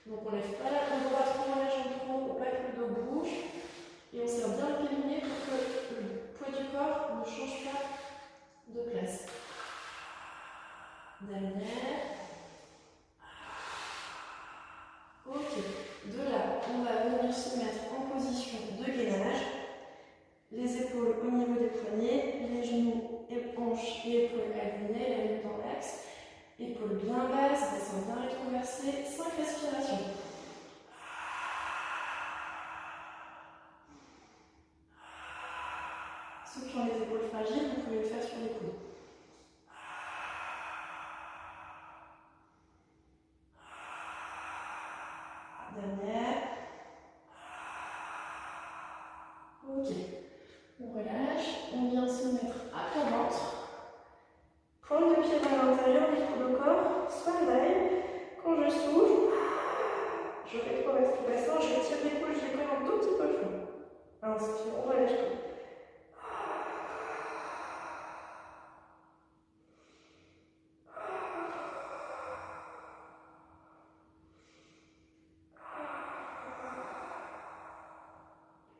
Donc on lève pas la jambe droite, on la jambe trop, pour pas que le dos bouge. Et on serre bien le périnée pour que le poids du corps ne change pas de place. Dernière. Ok. De là, on va venir se mettre en position de gainage. Les épaules au niveau des poignets, les genoux, et hanches et épaules alignées, la nuque dans l'axe. Épaules bien basses, bassin bien rétroversé. 5 respirations. Ceux qui ont les épaules fragiles, vous pouvez le faire sur les coudes. Dernière. Ok. On relâche. On vient se mettre à plat ventre. Pointe de pied vers l'intérieur, micro le corps. Swan dive. Quand je souffle, je rétroverse le bassin, je tire les coudes, je les colle un tout petit peu le fond. Inspire, on relâche tout.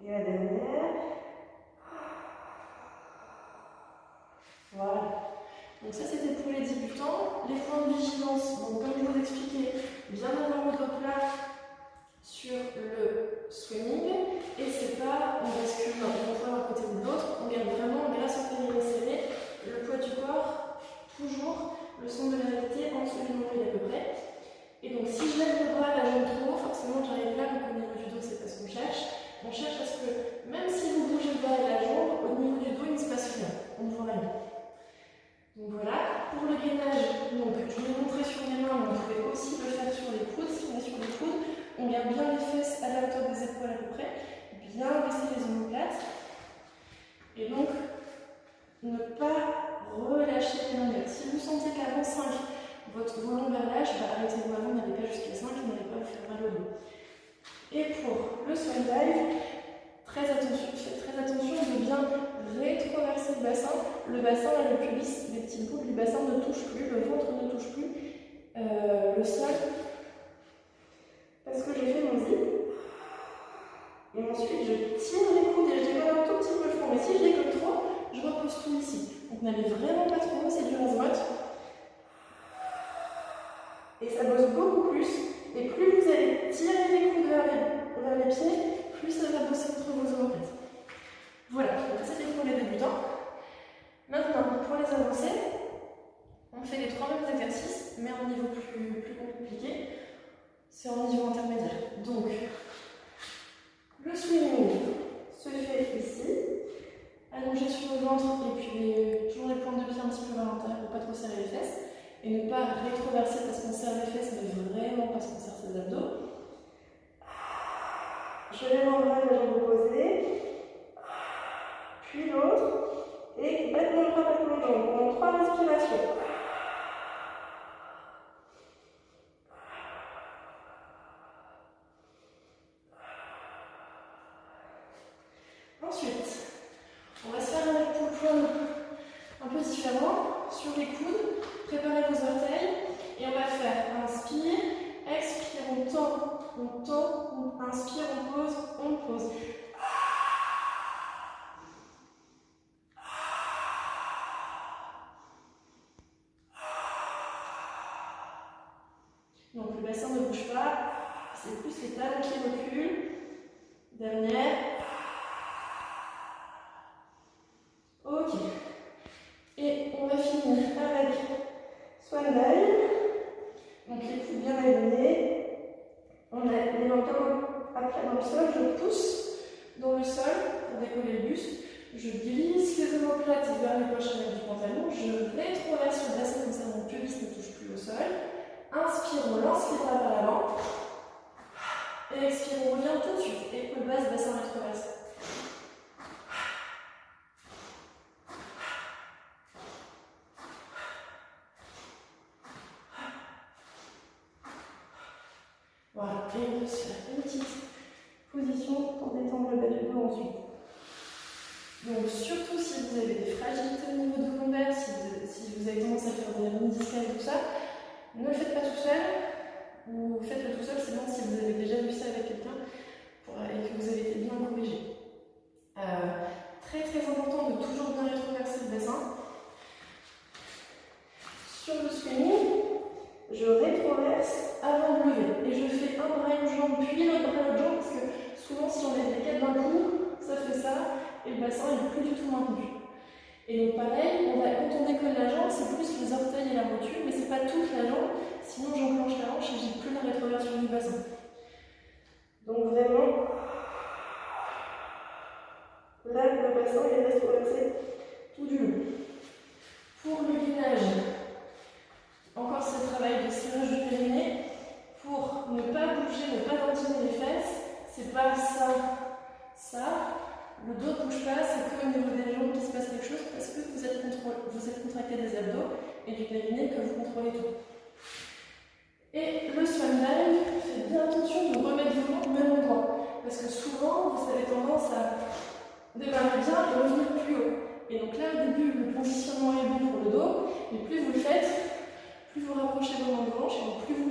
Et la dernière. Voilà. Donc ça c'était pour les débutants. Les points de vigilance, donc comme je vous expliquais, bien avoir le dos plat sur le swimming. Et c'est pas on bascule d'un côté ou de l'autre, on garde vraiment grâce au périnée serré le poids du corps, toujours le centre de gravité en dessous du nombril à peu près. Et donc si je lève le bras, la jambe trop haut, forcément j'arrive là, donc au niveau du dos c'est pas ce qu'on cherche. On cherche à ce que même si vous bougez le bras et la jambe, au niveau du dos il ne se passe rien, on ne voit rien. Donc voilà, pour le gainage, donc, je vous l'ai montré sur les mains, mais vous pouvez aussi le faire sur les coudes. Si on est sur les coudes, on garde bien les fesses à la hauteur des épaules à peu près, bien baisser les omoplates. Et donc, ne pas relâcher les longueurs. Si vous sentez qu'avant 5, vos longueurs lâchent, arrêtez-vous avant, n'allez pas jusqu'à 5, vous n'allez pas vous faire mal au dos. Et pour le swan dive, faites très attention de bien rétroverser le bassin. Le bassin et le pubis, les petits bouts du bassin ne touchent plus, le ventre ne touche plus le sol. Parce que j'ai fait mon zip. Et ensuite, je tire les coudes et je décolle un tout petit peu le fond. Mais si je décolle trop, je repose tout ici. Donc n'allez vraiment pas trop haut, c'est du azimuth. Et ça bosse beaucoup plus. Et plus vous allez tirer les coudes vers les pieds, plus ça va bosser entre vos omoplates. Voilà, donc ça c'était pour les débutants. Maintenant, pour les avancés, on fait les 3 mêmes exercices, mais à un niveau plus compliqué. C'est en niveau intermédiaire. Donc, le swimming se fait ici, allongé sur le ventre et puis toujours les pointes de pied un petit peu vers l'intérieur pour ne pas trop serrer les fesses. Et ne pas rétroverser parce qu'on serre les fesses, mais vraiment parce qu'on serre ses abdos. Je lève en bras, la jambe opposée, puis l'autre, et battement de bras, battement de jambe, pendant 3 respirations. Ensuite, on va se faire un pull-pull un peu différent sur les coudes. Préparez vos orteils et on va faire inspire, expire, on tend, on inspire, on pose. Donc le bassin ne bouge pas, c'est plus les talons qui reculent. Dernière. Ok. Et on va finir avec swan dive. Donc les coudes bien alignés. On a les mains à plat dans le sol. Je pousse dans le sol pour décoller le buste. Je glisse les omoplates vers les poches arrière du pantalon. Je rétroverse le bassin comme ça mon pubis ne touche plus au sol. Inspire, on lance les bras vers l'avant. Et expire, on revient tout de suite. Épaule basse, bassin rétroversé. Voilà, et on peut se faire une petite position pour détendre le bas du dos ensuite. Donc surtout si vous avez des fragilités au niveau de lombaire, si vous avez tendance à faire des hernies discales et tout ça, ne le faites pas tout seul. ou faites-le tout seul, c'est bon si vous avez déjà vu ça avec quelqu'un et que vous avez été bien corrigé. Très très important de toujours bien rétroverser le bassin. Sur le swimming, je rétroverse avant de lever et je fais un bras et une jambe puis l'autre bras et l'autre jambe parce que souvent si on lève les quatre d'un coup, ça fait ça et le bassin n'est plus du tout maintenu. Et donc pareil, quand on décolle la jambe, c'est plus les orteils et la rotule, mais c'est pas toute la jambe, sinon j'enclenche la hanche et j'ai plus la rétroversion du bassin. Donc vraiment, là le bassin est rétroversé tout du long. Pour le gainage, encore ce travail de serrage du périnée, pour ne pas bouger, ne pas dentiner les fesses, c'est pas ça, ça. Le dos ne bouge pas, c'est qu'au niveau des jambes qu'il se passe quelque chose parce que vous êtes contracté des abdos et du périnée que vous contrôlez tout. Et le swan dive, faites bien attention de remettre vos mains au même endroit parce que souvent vous avez tendance à démarrer bien et revenir plus haut. Et donc là au début le positionnement est bon pour le dos, mais plus vous le faites, plus vous rapprochez vos mains de hanche et donc plus vous